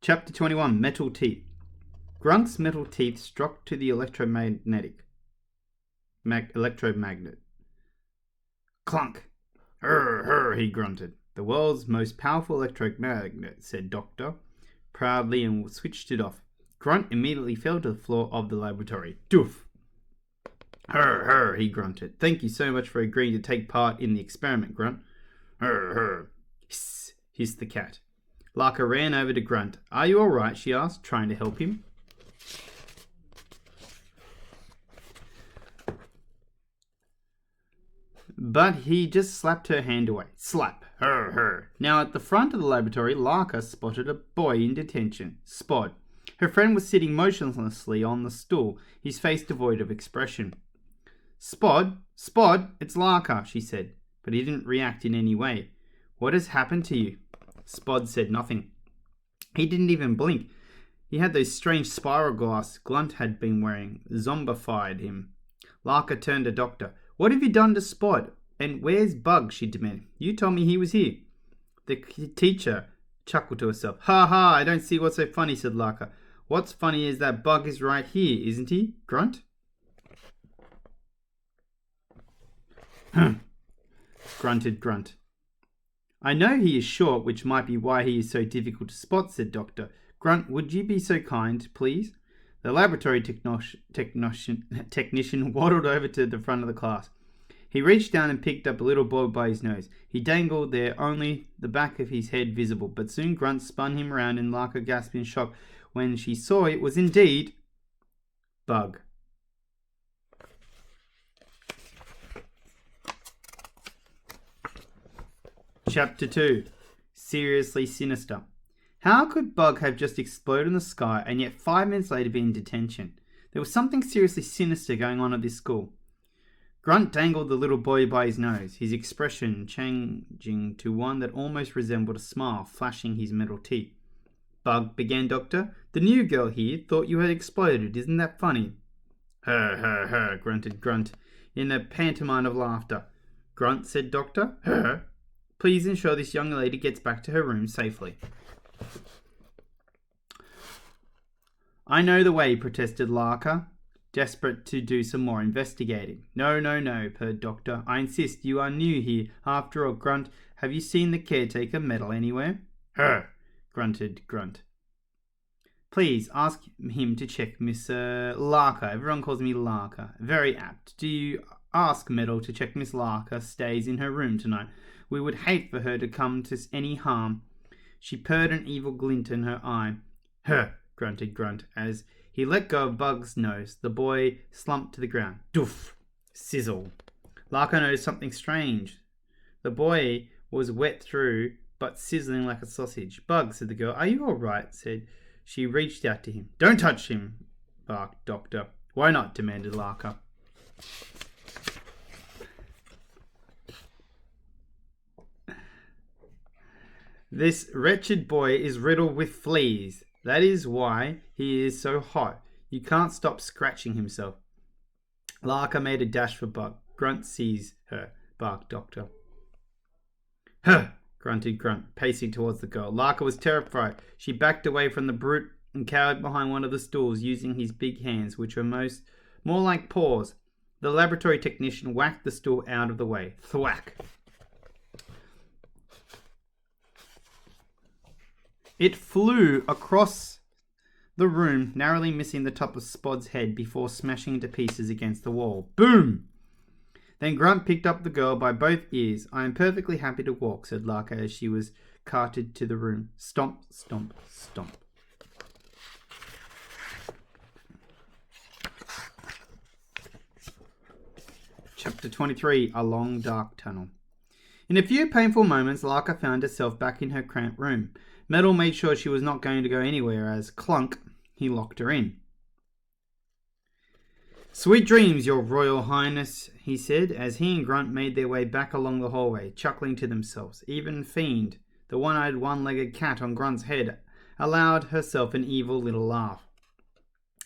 Chapter 21, Metal Teeth. Grunt's metal teeth struck to the electromagnet. Clunk! Hurr, he grunted. The world's most powerful electromagnet, said Doctor, proudly, and switched it off. Grunt immediately fell to the floor of the laboratory. Doof! Hurr, he grunted. Thank you so much for agreeing to take part in the experiment, Grunt. Hurr. Hiss, hissed the cat. Larka ran over to Grunt. Are you all right? She asked, trying to help him. But he just slapped her hand away. Slap. Hurr. Now at the front of the laboratory, Larka spotted a boy in detention. Spod. Her friend was sitting motionlessly on the stool, his face devoid of expression. Spod, it's Larka, she said, but he didn't react in any way. What has happened to you? Spod said nothing. He didn't even blink. He had those strange spiral glasses Grunt had been wearing. Zombified him. Larka turned to Doctor. What have you done to Spod? And where's Bug? She demanded. You told me he was here. The teacher chuckled to herself. Ha, I don't see what's so funny, said Larka. What's funny is that Bug is right here, isn't he, Grunt? Grunted Grunt. I know he is short, which might be why he is so difficult to spot, said Doctor. Grunt, would you be so kind, please? The laboratory technician waddled over to the front of the class. He reached down and picked up a little boy by his nose. He dangled there, only the back of his head visible, but soon Grunt spun him around and Larka gasped in shock when she saw it was indeed Bug. Chapter 2. Seriously Sinister. How could Bug have just exploded in the sky and yet 5 minutes later be in detention? There was something seriously sinister going on at this school. Grunt dangled the little boy by his nose, his expression changing to one that almost resembled a smile, flashing his metal teeth. Bug, began Doctor, the new girl here thought you had exploded. Isn't that funny? Her, grunted Grunt, in a pantomime of laughter. Grunt, said Doctor. Her? Please ensure this young lady gets back to her room safely. I know the way, protested Larka, desperate to do some more investigating. No, purred Doctor. I insist, you are new here. After all, Grunt, have you seen the caretaker medal anywhere? Her, grunted Grunt. Please ask him to check Miss Larka. Everyone calls me Larka. Very apt. Do you ask Medal to check Miss Larka stays in her room tonight? We would hate for her to come to any harm. She purred an evil glint in her eye. Her, grunted Grunt, as he let go of Bug's nose. The boy slumped to the ground. Doof! Sizzle! Larka noticed something strange. The boy was wet through, but sizzling like a sausage. Bug, said the girl. Are you all right? Said she. Reached out to him. Don't touch him, barked Doctor. Why not? Demanded Larka. This wretched boy is riddled with fleas. That is why he is so hot. You can't stop scratching himself. Larka made a dash for Bug. Grunt seized her, barked Doctor. Huh, grunted Grunt, pacing towards the girl. Larka was terrified. She backed away from the brute and cowered behind one of the stools, using his big hands, which were more like paws. The laboratory technician whacked the stool out of the way. Thwack! It flew across the room, narrowly missing the top of Spod's head before smashing into pieces against the wall. Boom! Then Grunt picked up the girl by both ears. I am perfectly happy to walk, said Larka as she was carted to the room. Stomp, stomp, stomp. Chapter 23, A Long Dark Tunnel. In a few painful moments, Larka found herself back in her cramped room. Medal made sure she was not going to go anywhere as, clunk, he locked her in. Sweet dreams, your royal highness, he said, as he and Grunt made their way back along the hallway, chuckling to themselves. Even Fiend, the one-eyed, one-legged cat on Grunt's head, allowed herself an evil little laugh.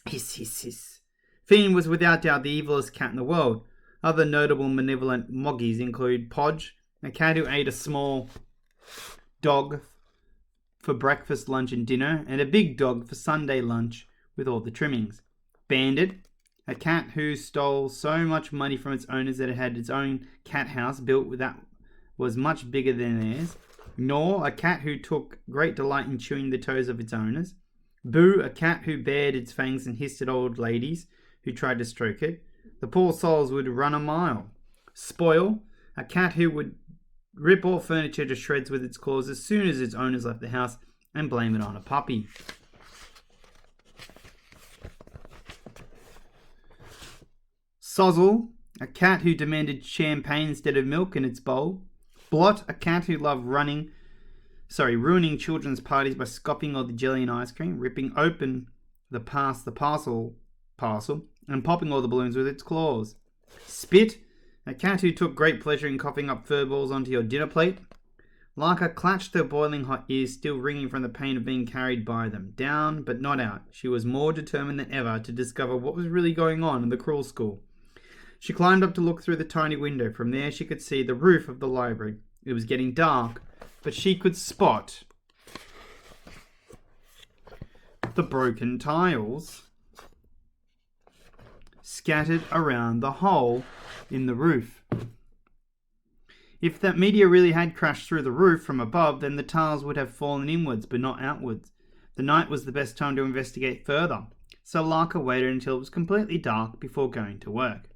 Hiss, hiss, hiss. Fiend was without doubt the evilest cat in the world. Other notable malevolent moggies include Podge, a cat who ate a small dog for breakfast, lunch and dinner, and a big dog for Sunday lunch with all the trimmings. Bandit, a cat who stole so much money from its owners that it had its own cat house built that was much bigger than theirs. Gnaw, a cat who took great delight in chewing the toes of its owners. Boo, a cat who bared its fangs and hissed at old ladies who tried to stroke it. The poor souls would run a mile. Spoil, a cat who would rip all furniture to shreds with its claws as soon as its owners left the house and blame it on a puppy. Sozzle, a cat who demanded champagne instead of milk in its bowl. Blot, a cat who loved ruining children's parties by scoffing all the jelly and ice cream, ripping open the parcel, and popping all the balloons with its claws. Spit, a cat who took great pleasure in coughing up fur balls onto your dinner plate. Larka clutched her boiling hot ears, still ringing from the pain of being carried by them. Down, but not out. She was more determined than ever to discover what was really going on in the cruel school. She climbed up to look through the tiny window. From there she could see the roof of the library. It was getting dark, but she could spot the broken tiles scattered around the hole in the roof. If that meteor really had crashed through the roof from above, then the tiles would have fallen inwards, but not outwards. The night was the best time to investigate further, so Larka waited until it was completely dark before going to work.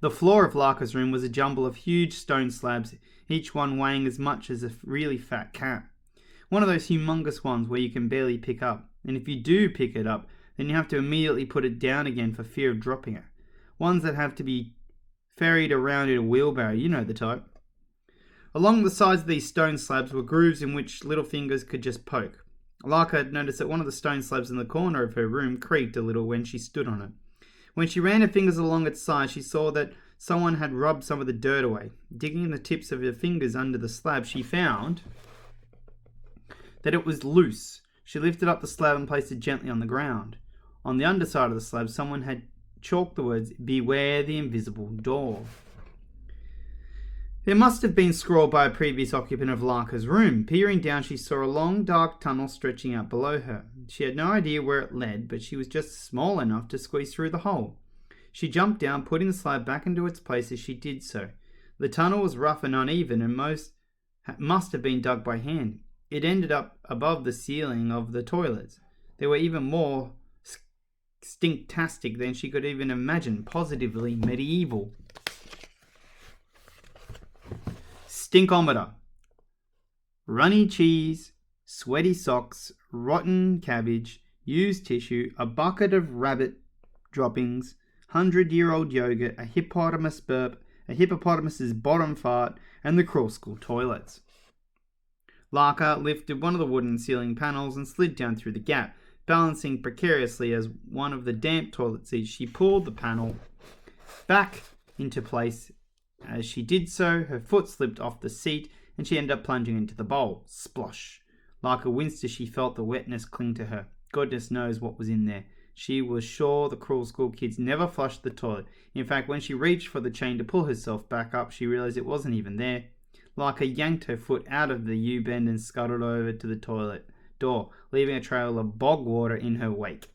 The floor of Larka's room was a jumble of huge stone slabs, each one weighing as much as a really fat cat. One of those humongous ones where you can barely pick up, and if you do pick it up, then you have to immediately put it down again for fear of dropping it. Ones that have to be ferried around in a wheelbarrow, you know the type. Along the sides of these stone slabs were grooves in which little fingers could just poke. Larka had noticed that one of the stone slabs in the corner of her room creaked a little when she stood on it. When she ran her fingers along its side, she saw that someone had rubbed some of the dirt away. Digging the tips of her fingers under the slab, she found that it was loose. She lifted up the slab and placed it gently on the ground. On the underside of the slab, someone had chalked the words, "Beware the invisible door." It must have been scrawled by a previous occupant of Larka's room. Peering down, she saw a long, dark tunnel stretching out below her. She had no idea where it led, but she was just small enough to squeeze through the hole. She jumped down, putting the slab back into its place as she did so. The tunnel was rough and uneven, and must have been dug by hand. It ended up above the ceiling of the toilets. They were even more stinktastic than she could even imagine, positively medieval. Stinkometer. Runny cheese, sweaty socks, rotten cabbage, used tissue, a bucket of rabbit droppings, 100-year-old yogurt, a hippopotamus burp, a hippopotamus's bottom fart, and the cruel school toilets. Larka lifted one of the wooden ceiling panels and slid down through the gap. Balancing precariously as one of the damp toilet seats, she pulled the panel back into place. As she did so, her foot slipped off the seat and she ended up plunging into the bowl. Splosh. Larka winced as she felt the wetness cling to her. Goodness knows what was in there. She was sure the cruel school kids never flushed the toilet. In fact, when she reached for the chain to pull herself back up, she realized it wasn't even there. Larka yanked her foot out of the U-bend and scuttled over to the toilet door, leaving a trail of bog water in her wake.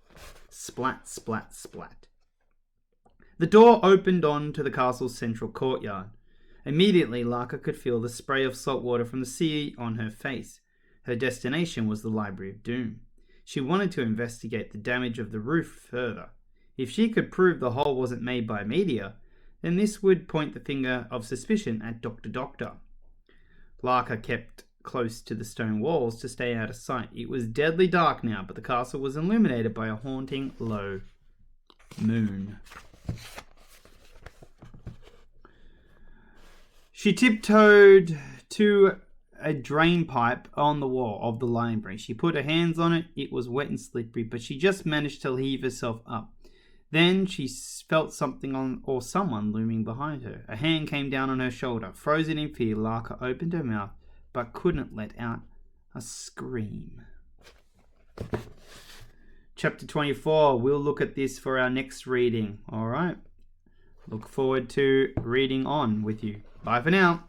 Splat, splat, splat. The door opened on to the castle's central courtyard. Immediately, Larka could feel the spray of salt water from the sea on her face. Her destination was the Library of Doom. She wanted to investigate the damage of the roof further. If she could prove the hole wasn't made by a meteor, then this would point the finger of suspicion at Dr. Doctor. Larka kept close to the stone walls to stay out of sight. It was deadly dark now, but the castle was illuminated by a haunting low moon. She tiptoed to a drain pipe on the wall of the library. She put her hands on it. It was wet and slippery, but she just managed to heave herself up. Then she felt something or someone looming behind her. A hand came down on her shoulder. Frozen in fear, Larka opened her mouth, but couldn't let out a scream. Chapter 24. We'll look at this for our next reading. All right. Look forward to reading on with you. Bye for now.